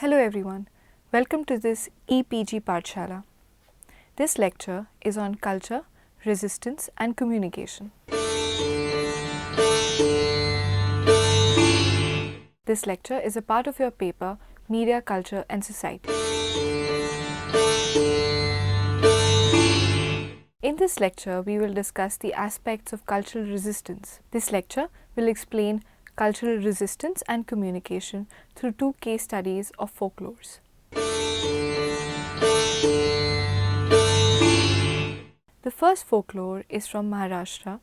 Hello everyone, welcome to this EPG Pathshala. This lecture is on culture, resistance and communication. This lecture is a part of your paper Media, Culture and Society. In this lecture, we will discuss the aspects of cultural resistance. This lecture will explain cultural resistance and communication through two case studies of folklores. The first folklore is from Maharashtra,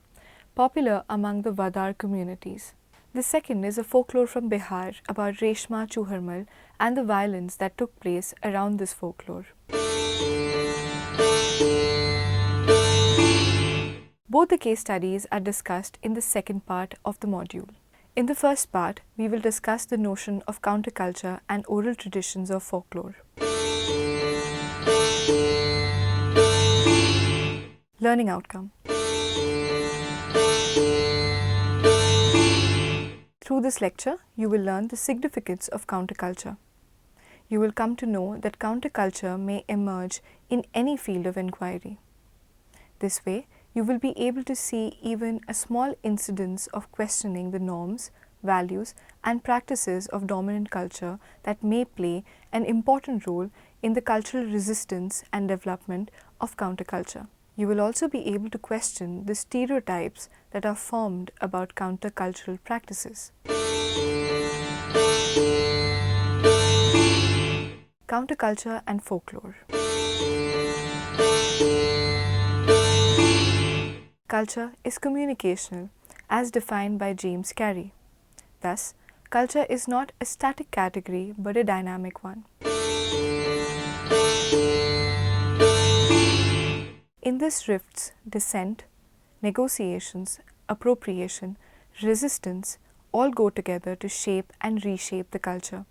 popular among the Vadar communities. The second is a folklore from Bihar about Reshma Chuharmal and the violence that took place around this folklore. Both the case studies are discussed in the second part of the module. In the first part, we will discuss the notion of counterculture and oral traditions of folklore. Learning outcome. Through this lecture, you will learn the significance of counterculture. You will come to know that counterculture may emerge in any field of inquiry. This way, you will be able to see even a small incidence of questioning the norms, values and practices of dominant culture that may play an important role in the cultural resistance and development of counterculture. You will also be able to question the stereotypes that are formed about countercultural practices. Counterculture and folklore. Culture is communicational as defined by James Carey. Thus, culture is not a static category but a dynamic one. In this rifts, dissent, negotiations, appropriation, resistance all go together to shape and reshape the culture.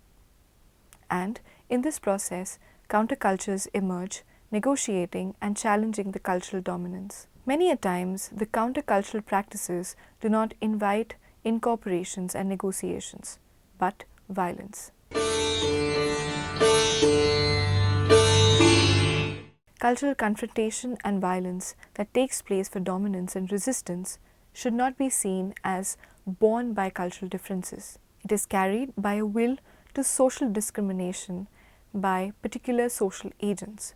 And in this process, countercultures emerge, negotiating and challenging the cultural dominance. Many a times, the countercultural practices do not invite incorporations and negotiations, but violence. Cultural confrontation and violence that takes place for dominance and resistance should not be seen as born by cultural differences. It is carried by a will to social discrimination by particular social agents.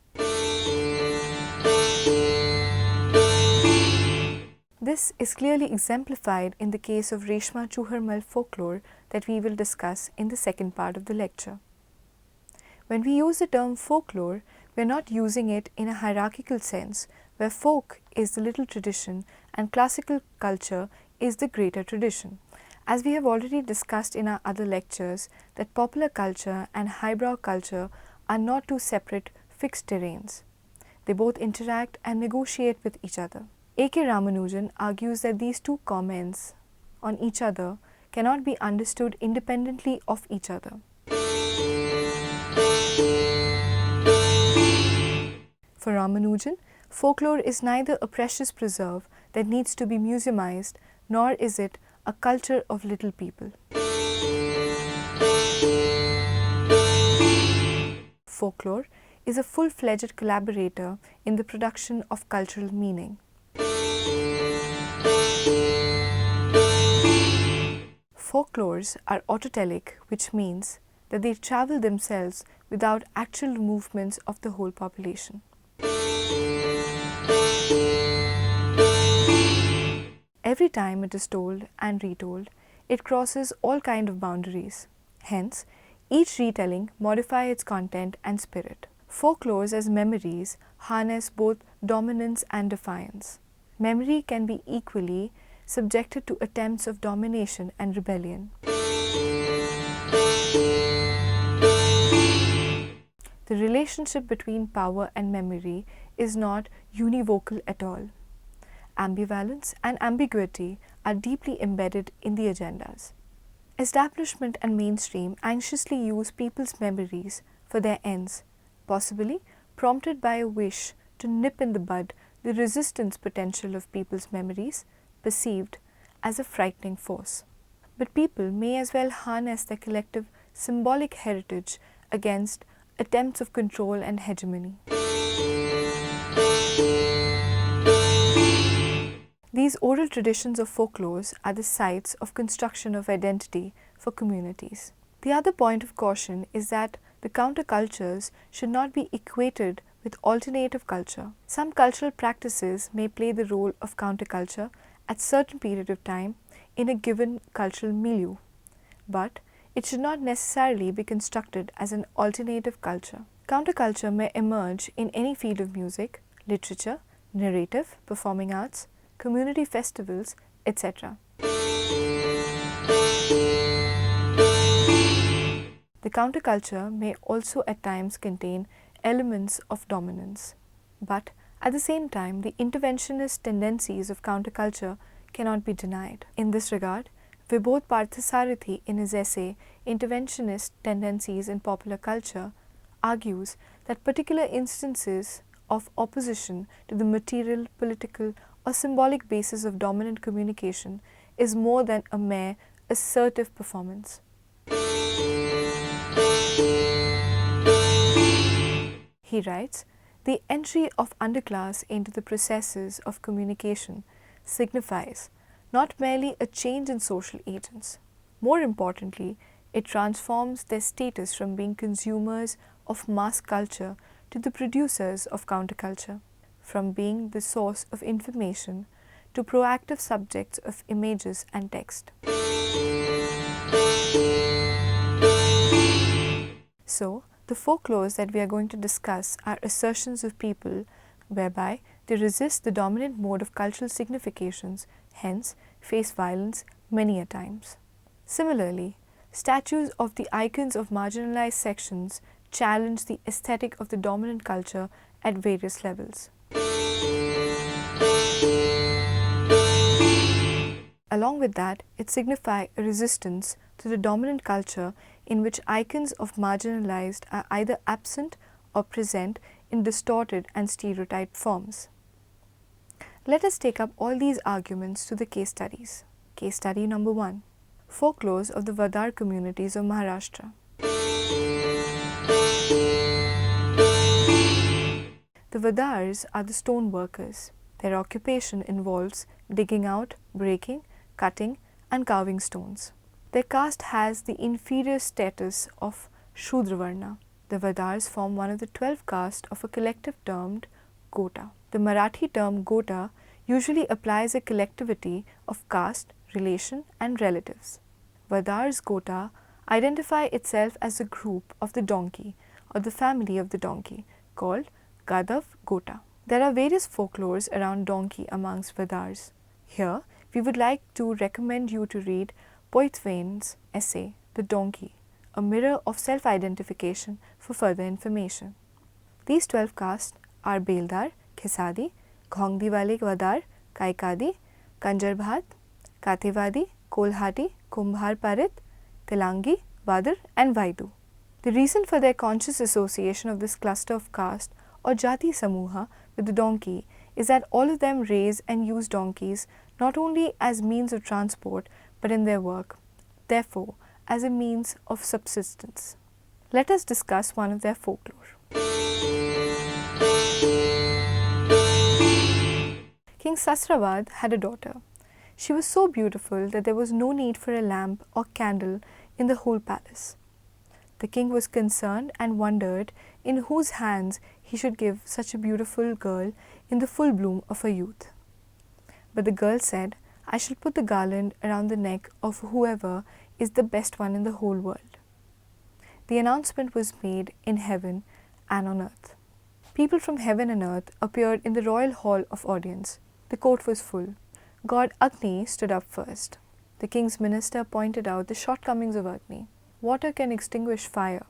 This is clearly exemplified in the case of Reshma Chuharmal folklore that we will discuss in the second part of the lecture. When we use the term folklore, we are not using it in a hierarchical sense, where folk is the little tradition and classical culture is the greater tradition. As we have already discussed in our other lectures, that popular culture and highbrow culture are not two separate fixed terrains. They both interact and negotiate with each other. A.K. Ramanujan argues that these two comments on each other cannot be understood independently of each other. For Ramanujan, folklore is neither a precious preserve that needs to be museumized, nor is it a culture of little people. Folklore is a full-fledged collaborator in the production of cultural meaning. Folklores are autotelic, which means that they travel themselves without actual movements of the whole population. Every time it is told and retold, it crosses all kinds of boundaries. Hence, each retelling modifies its content and spirit. Folklores as memories harness both dominance and defiance. Memory can be equally subjected to attempts of domination and rebellion. The relationship between power and memory is not univocal at all. Ambivalence and ambiguity are deeply embedded in the agendas. Establishment and mainstream anxiously use people's memories for their ends, possibly prompted by a wish to nip in the bud the resistance potential of people's memories, perceived as a frightening force. But people may as well harness their collective symbolic heritage against attempts of control and hegemony. These oral traditions of folklores are the sites of construction of identity for communities. The other point of caution is that the countercultures should not be equated with alternative culture. Some cultural practices may play the role of counterculture at certain period of time in a given cultural milieu, but it should not necessarily be constructed as an alternative culture. Counterculture may emerge in any field of music, literature, narrative, performing arts, community festivals, etc. The counterculture may also at times contain elements of dominance, but at the same time the interventionist tendencies of counterculture cannot be denied. In this regard, Vibodh Parthasarathi in his essay Interventionist Tendencies in Popular Culture argues that particular instances of opposition to the material, political or symbolic basis of dominant communication is more than a mere assertive performance. He writes, the entry of underclass into the processes of communication signifies not merely a change in social agents. More importantly, it transforms their status from being consumers of mass culture to the producers of counterculture, from being the source of information to proactive subjects of images and text. So, the folklores that we are going to discuss are assertions of people whereby they resist the dominant mode of cultural significations, hence face violence many a times. Similarly, statues of the icons of marginalized sections challenge the aesthetic of the dominant culture at various levels. Along with that, it signifies a resistance to the dominant culture in which icons of marginalized are either absent or present in distorted and stereotyped forms. Let us take up all these arguments to the case studies. Case study number 1. Folklores of the Vadar communities of Maharashtra. The Vadars are the stone workers. Their occupation involves digging out, breaking, cutting and carving stones. Their caste has the inferior status of Shudravarna. The Vadars form one of the 12 castes of a collective termed Gota. The Marathi term Gota usually applies a collectivity of caste, relation and relatives. Vadars Gota identify itself as a group of the donkey or the family of the donkey called Gadav Gota. There are various folklores around donkey amongst Vadars. Here, we would like to recommend you to read Poitwain's essay, The Donkey, a mirror of self-identification for further information. These 12 castes are Beldar, Khesadi, Ghongdiwale Vadar, Kaikadi, Kanjarbhat, Katewadi, Kolhati, Kumbhar Parit, Telangi, Vadar and Vaidu. The reason for their conscious association of this cluster of caste or Jati Samuha with the donkey is that all of them raise and use donkeys not only as means of transport but in their work, therefore as a means of subsistence. Let us discuss one of their folklore. King Sasravad had a daughter. She was so beautiful that there was no need for a lamp or candle in the whole palace. The king was concerned and wondered in whose hands he should give such a beautiful girl in the full bloom of her youth. But the girl said, I shall put the garland around the neck of whoever is the best one in the whole world. The announcement was made in heaven and on earth. People from heaven and earth appeared in the royal hall of audience. The court was full. God Agni stood up first. The king's minister pointed out the shortcomings of Agni. Water can extinguish fire.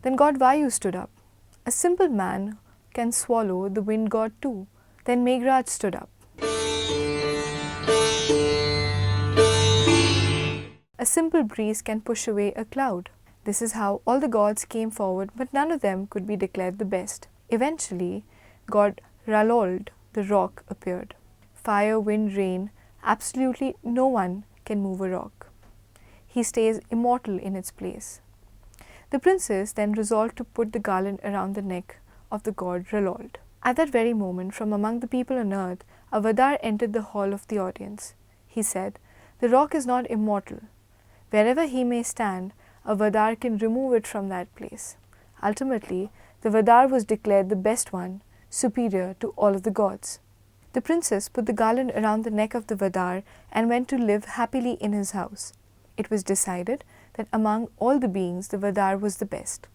Then God Vayu stood up. A simple man can swallow the wind god too. Then Meghraj stood up. A simple breeze can push away a cloud. This is how all the gods came forward, but none of them could be declared the best. Eventually, God Ralold, the rock, appeared. Fire, wind, rain, absolutely no one can move a rock. He stays immortal in its place. The princess then resolved to put the garland around the neck of the god Ralold. At that very moment, from among the people on earth, a Vadar entered the hall of the audience. He said, "The rock is not immortal. Wherever he may stand, a Vadar can remove it from that place." Ultimately, the Vadar was declared the best one, superior to all of the gods. The princess put the garland around the neck of the Vadar and went to live happily in his house. It was decided that among all the beings, the Vadar was the best.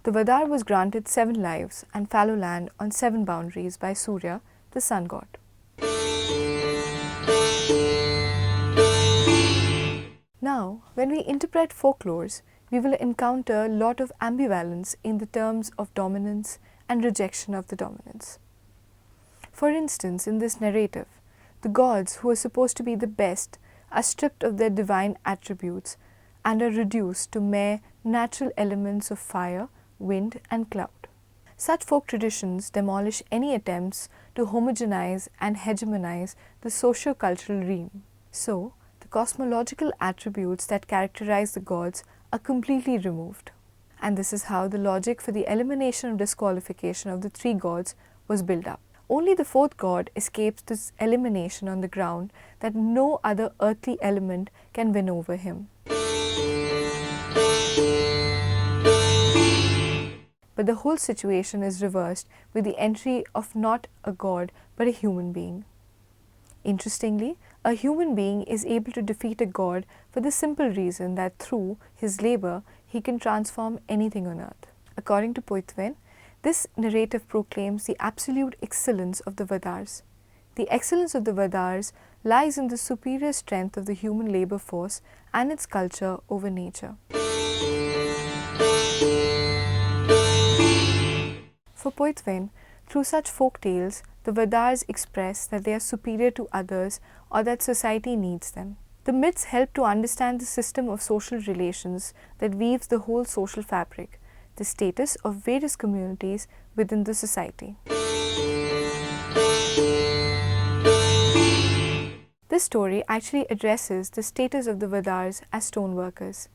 The Vadar was granted 7 lives and fallow land on 7 boundaries by Surya, the sun god. Now, when we interpret folklores, we will encounter a lot of ambivalence in the terms of dominance and rejection of the dominance. For instance, in this narrative, the gods who are supposed to be the best are stripped of their divine attributes and are reduced to mere natural elements of fire, wind and cloud. Such folk traditions demolish any attempts to homogenize and hegemonize the socio-cultural realm. So, the cosmological attributes that characterize the gods are completely removed. And this is how the logic for the elimination or disqualification of the 3 gods was built up. Only the 4th god escapes this elimination on the ground that no other earthly element can win over him. But the whole situation is reversed with the entry of not a god but a human being. Interestingly, a human being is able to defeat a god for the simple reason that through his labor he can transform anything on earth. According to Poitevin, this narrative proclaims the absolute excellence of the Vadars. The excellence of the Vadars lies in the superior strength of the human labor force and its culture over nature. For Poitevin, through such folk tales, the Vadars express that they are superior to others or that society needs them. The myths help to understand the system of social relations that weaves the whole social fabric, the status of various communities within the society. This story actually addresses the status of the Vadars as stoneworkers.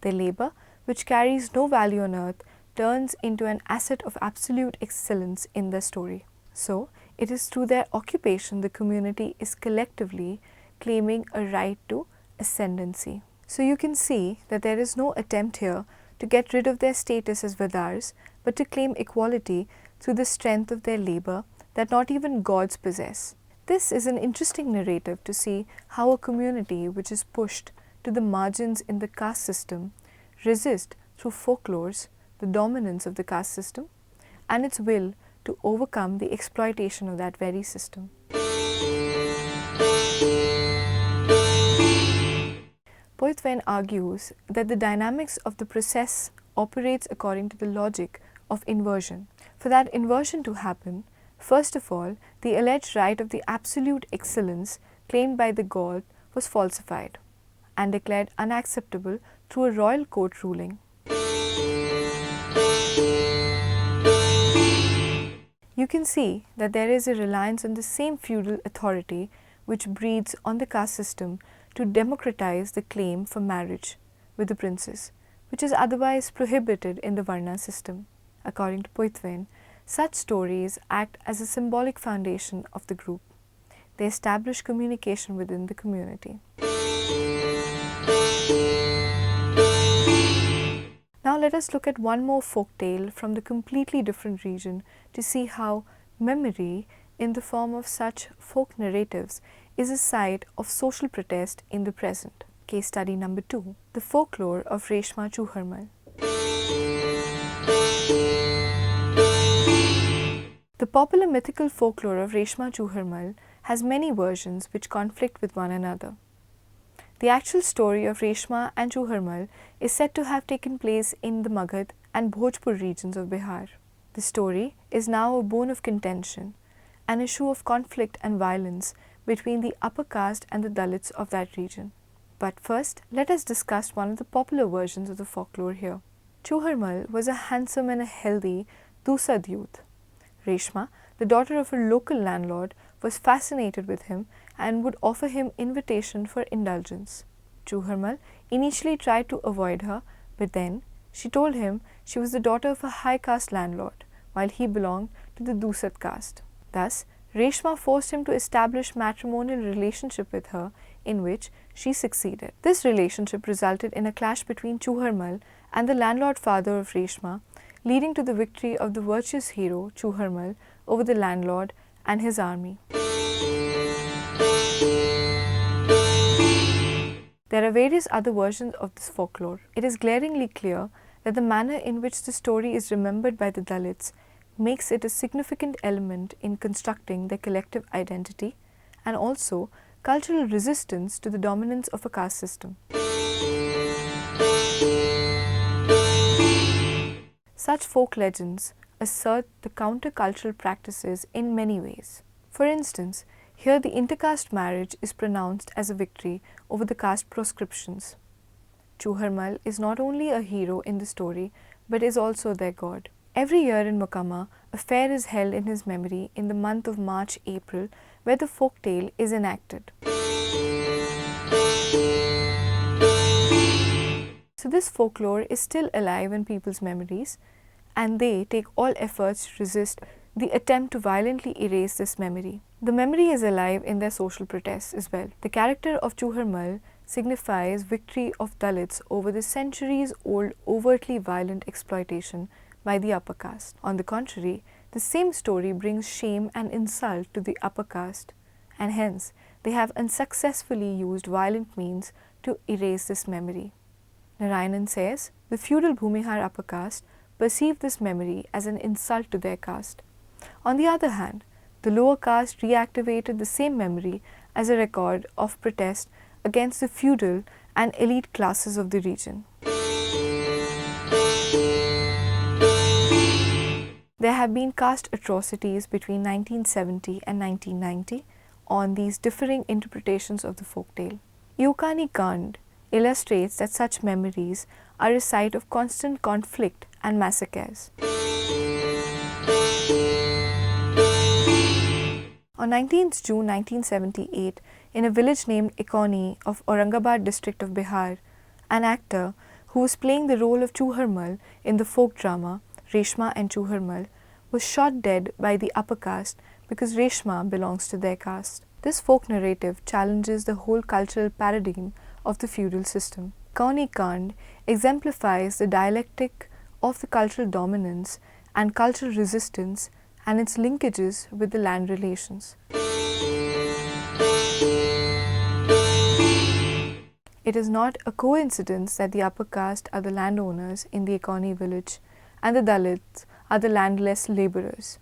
Their labor, which carries no value on earth, turns into an asset of absolute excellence in the story. So, it is through their occupation the community is collectively claiming a right to ascendancy. So you can see that there is no attempt here to get rid of their status as Vadars, but to claim equality through the strength of their labor that not even gods possess. This is an interesting narrative to see how a community which is pushed to the margins in the caste system resists through folklores the dominance of the caste system and its will to overcome the exploitation of that very system. Poitevin argues that the dynamics of the process operates according to the logic of inversion. For that inversion to happen, first of all, the alleged right of the absolute excellence claimed by the god was falsified and declared unacceptable through a royal court ruling. You can see that there is a reliance on the same feudal authority which breeds on the caste system to democratize the claim for marriage with the princess, which is otherwise prohibited in the Varna system. According to Poitevin, such stories act as a symbolic foundation of the group. They establish communication within the community. Now let us look at one more folk tale from the completely different region to see how memory in the form of such folk narratives is a site of social protest in the present. Case study number 2, the folklore of Reshma Chuharmal. The popular mythical folklore of Reshma Chuharmal has many versions which conflict with one another. The actual story of Reshma and Chuharmal is said to have taken place in the Magadh and Bhojpur regions of Bihar. The story is now a bone of contention, an issue of conflict and violence between the upper caste and the Dalits of that region. But first, let us discuss one of the popular versions of the folklore here. Chuharmal was a handsome and a healthy Dusad youth. Reshma, the daughter of a local landlord, was fascinated with him and would offer him invitation for indulgence. Chuharmal initially tried to avoid her, but then She told him she was the daughter of a high caste landlord, while he belonged to the Dusat caste. Thus, Reshma forced him to establish matrimonial relationship with her, in which she succeeded. This relationship resulted in a clash between Chuharmal and the landlord father of Reshma, leading to the victory of the virtuous hero Chuharmal over the landlord and his army. There are various other versions of this folklore. It is glaringly clear that the manner in which the story is remembered by the Dalits makes it a significant element in constructing their collective identity and also cultural resistance to the dominance of a caste system. Such folk legends assert the counter-cultural practices in many ways. For instance, here the intercaste marriage is pronounced as a victory over the caste proscriptions. Chuharmal is not only a hero in the story but is also their god. Every year in Mokama, a fair is held in his memory in the month of March-April where the folk tale is enacted. So this folklore is still alive in people's memories, and they take all efforts to resist the attempt to violently erase this memory. The memory is alive in their social protests as well. The character of Chuharmal signifies victory of Dalits over the centuries-old overtly violent exploitation by the upper caste. On the contrary, the same story brings shame and insult to the upper caste, and hence they have unsuccessfully used violent means to erase this memory. Narayanan says, the feudal Bhumihar upper caste perceived this memory as an insult to their caste. On the other hand, the lower caste reactivated the same memory as a record of protest against the feudal and elite classes of the region. There have been caste atrocities between 1970 and 1990 on these differing interpretations of the folktale. Yukani Kand illustrates that such memories are a site of constant conflict and massacres. On 19th June 1978, in a village named Ekoni of Aurangabad district of Bihar, an actor who was playing the role of Chuharmal in the folk drama Reshma and Chuharmal was shot dead by the upper caste because Reshma belongs to their caste. This folk narrative challenges the whole cultural paradigm of the feudal system. Kauni Kand exemplifies the dialectic of the cultural dominance and cultural resistance and its linkages with the land relations. It is not a coincidence that the upper caste are the landowners in the Ekoni village and the Dalits are the landless labourers.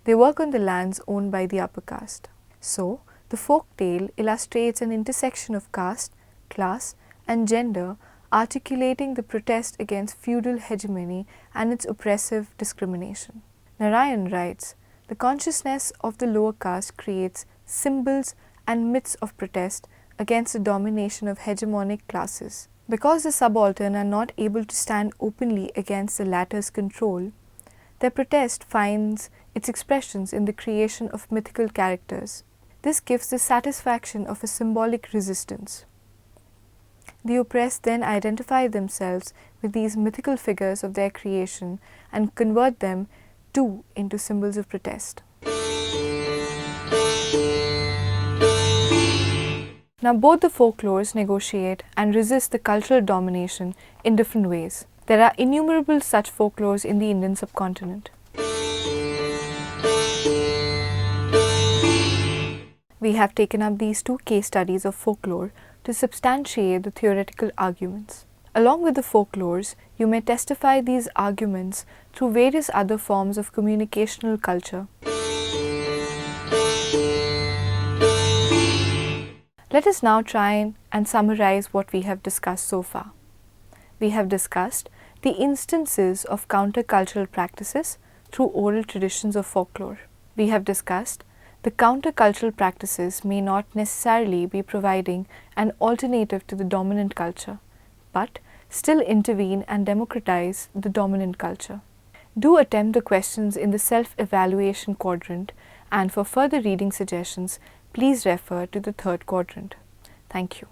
They work on the lands owned by the upper caste. So, the folk tale illustrates an intersection of caste, class and gender, articulating the protest against feudal hegemony and its oppressive discrimination. Narayan writes, the consciousness of the lower caste creates symbols and myths of protest against the domination of hegemonic classes. Because the subaltern are not able to stand openly against the latter's control, their protest finds its expressions in the creation of mythical characters. This gives the satisfaction of a symbolic resistance. The oppressed then identify themselves with these mythical figures of their creation and convert them too into symbols of protest. Now both the folklores negotiate and resist the cultural domination in different ways. There are innumerable such folklores in the Indian subcontinent. We have taken up these two case studies of folklore to substantiate the theoretical arguments. Along with the folklores, you may testify these arguments through various other forms of communicational culture. Let us now try and summarize what we have discussed so far. We have discussed the instances of countercultural practices through oral traditions of folklore. We have discussed the countercultural practices may not necessarily be providing an alternative to the dominant culture, but still intervene and democratize the dominant culture. Do attempt the questions in the self-evaluation quadrant, and for further reading suggestions, please refer to the third quadrant. Thank you.